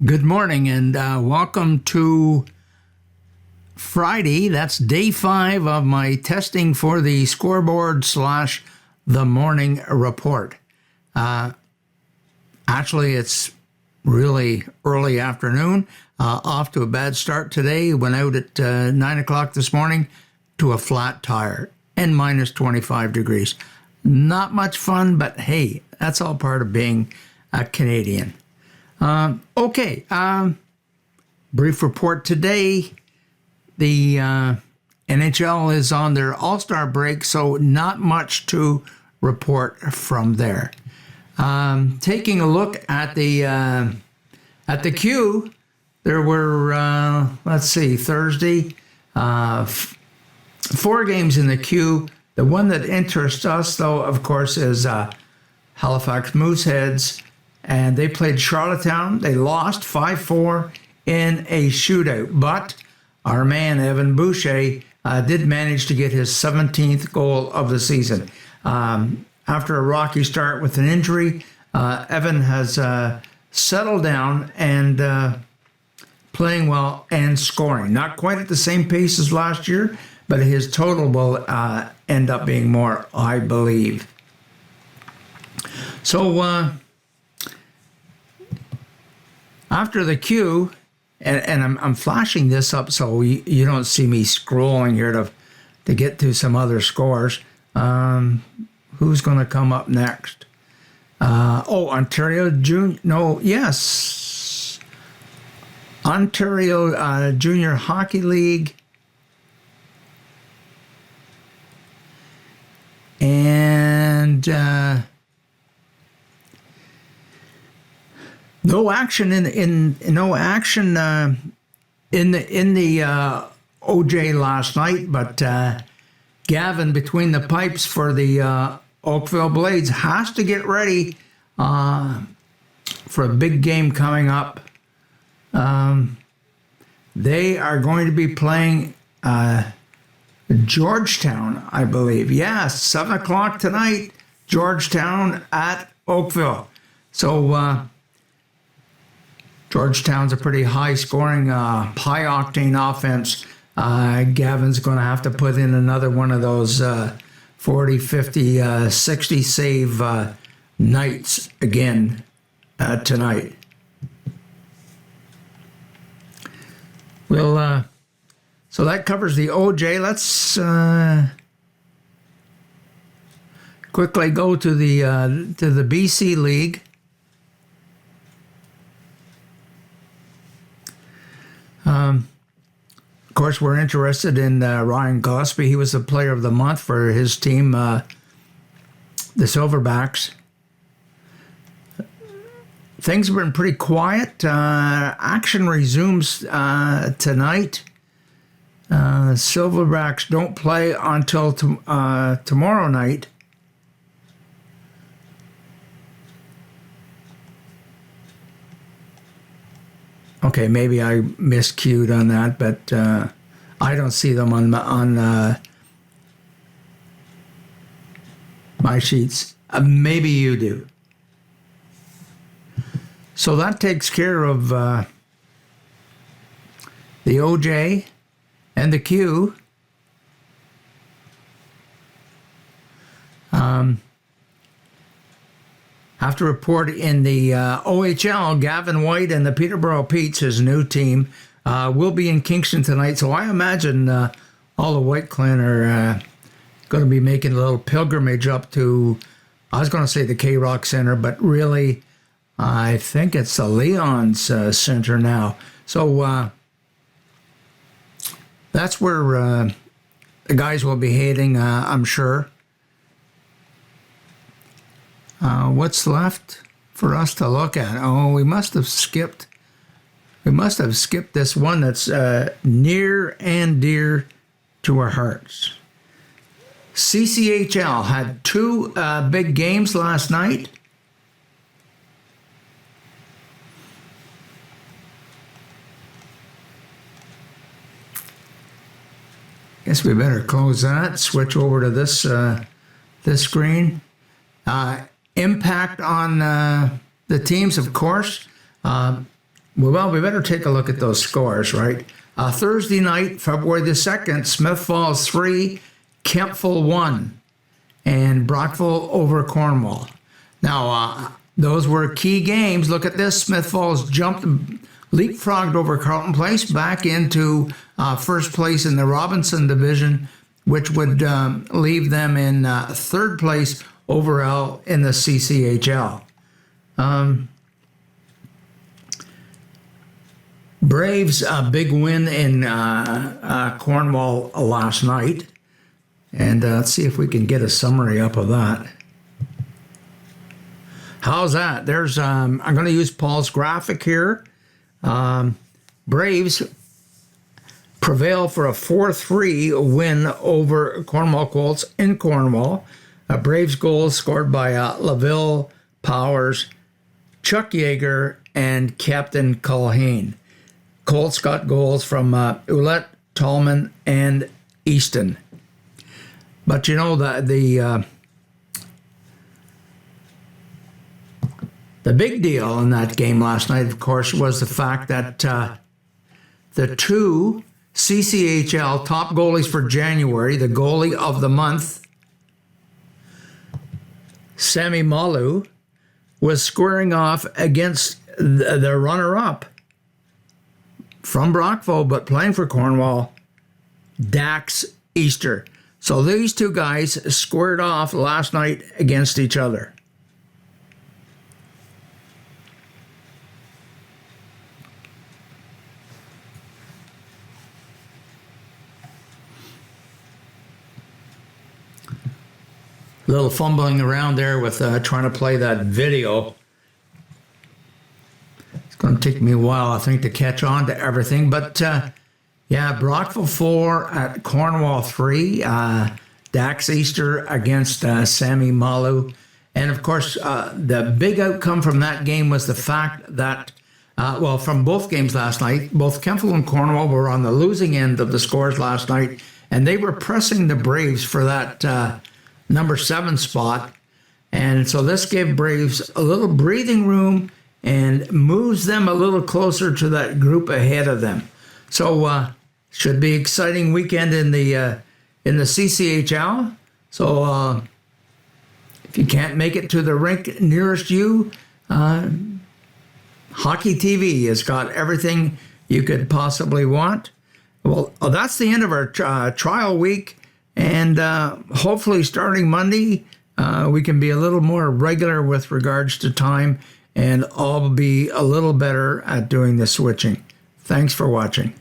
Good morning and welcome to Friday. That's day 5 of my testing for the Scoreboard / the morning report. Actually, it's really early afternoon. Off to a bad start today. Went out at 9 o'clock this morning to a flat tire and minus 25 degrees. Not much fun, but hey, that's all part of being a Canadian. Brief report today. The NHL is on their All-Star break, so not much to report from there. Taking a look at the queue, there were, Thursday, 4 games in the queue. The one that interests us, though, of course, is Halifax Mooseheads. And they played Charlottetown. They lost 5-4 in a shootout. But our man, Evan Boucher, did manage to get his 17th goal of the season. After a rocky start with an injury, Evan has settled down and playing well and scoring. Not quite at the same pace as last year, but his total will end up being more, I believe. So, after the queue, and I'm flashing this up so you don't see me scrolling here to get to some other scores. Who's going to come up next? Ontario Junior. No, yes. Ontario Junior Hockey League. And no action in the OJ last night, but Gavin between the pipes for the Oakville Blades has to get ready for a big game coming up. They are going to be playing Georgetown, I believe. Yes, 7 o'clock tonight, Georgetown at Oakville. So Georgetown's a pretty high-scoring, high-octane offense. Gavin's going to have to put in another one of those 40, 50, 60 save nights again tonight. So that covers the OJ. Let's quickly go to the BC League. Of course, we're interested in Ryan Gillespie. He was the player of the month for his team, the Silverbacks. Things have been pretty quiet. Action resumes tonight. Silverbacks don't play until tomorrow night. Okay, maybe I miscued on that, but I don't see them on my sheets. Maybe you do. So that takes care of the OJ and the Q. Have to report in the OHL, Gavin White and the Peterborough Petes, his new team, will be in Kingston tonight. So I imagine all the White Clan are going to be making a little pilgrimage up to, I was going to say the K-Rock Center, but really, I think it's the Leon's Center now. So that's where the guys will be heading, I'm sure. What's left for us to look at? Oh, we must have skipped this one that's near and dear to our hearts. CCHL had 2 big games last night. Guess we better close that, switch over to this screen. Impact on the teams, of course. Well, we better take a look at those scores, right? Thursday night, February the 2nd, Smith Falls 3, Kempville 1, and Brockville over Cornwall. Now, those were key games. Look at this. Smith Falls leapfrogged over Carleton Place back into first place in the Robinson division, which would leave them in third place overall in the CCHL. Braves big win in Cornwall last night, and let's see if we can get a summary up of that. How's that? There's I'm going to use Paul's graphic here. Braves prevail for a 4-3 win over Cornwall Colts in Cornwall. Braves goals scored by LaVille, Powers, Chuck Yeager, and Captain Culhane. Colts got goals from Ouellette, Tallman, and Easton. But you know, the big deal in that game last night, of course, was the fact that the two CCHL top goalies for January, the goalie of the month, Sammy Malu, was squaring off against the runner-up from Brockville, but playing for Cornwall, Dax Easter. So these two guys squared off last night against each other. A little fumbling around there with trying to play that video. It's going to take me a while, I think, to catch on to everything. But yeah, Brockville 4 at Cornwall 3. Dax Easter against Sammy Malu. And of course, the big outcome from that game was the fact that, from both games last night, both Kempville and Cornwall were on the losing end of the scores last night, and they were pressing the Braves for that number 7 spot. And so this gave Braves a little breathing room and moves them a little closer to that group ahead of them. So should be exciting weekend in the CCHL. So if you can't make it to the rink nearest you, Hockey TV has got everything you could possibly want. Well, that's the end of our trial week. And hopefully starting Monday, we can be a little more regular with regards to time, and I'll be a little better at doing the switching. Thanks for watching.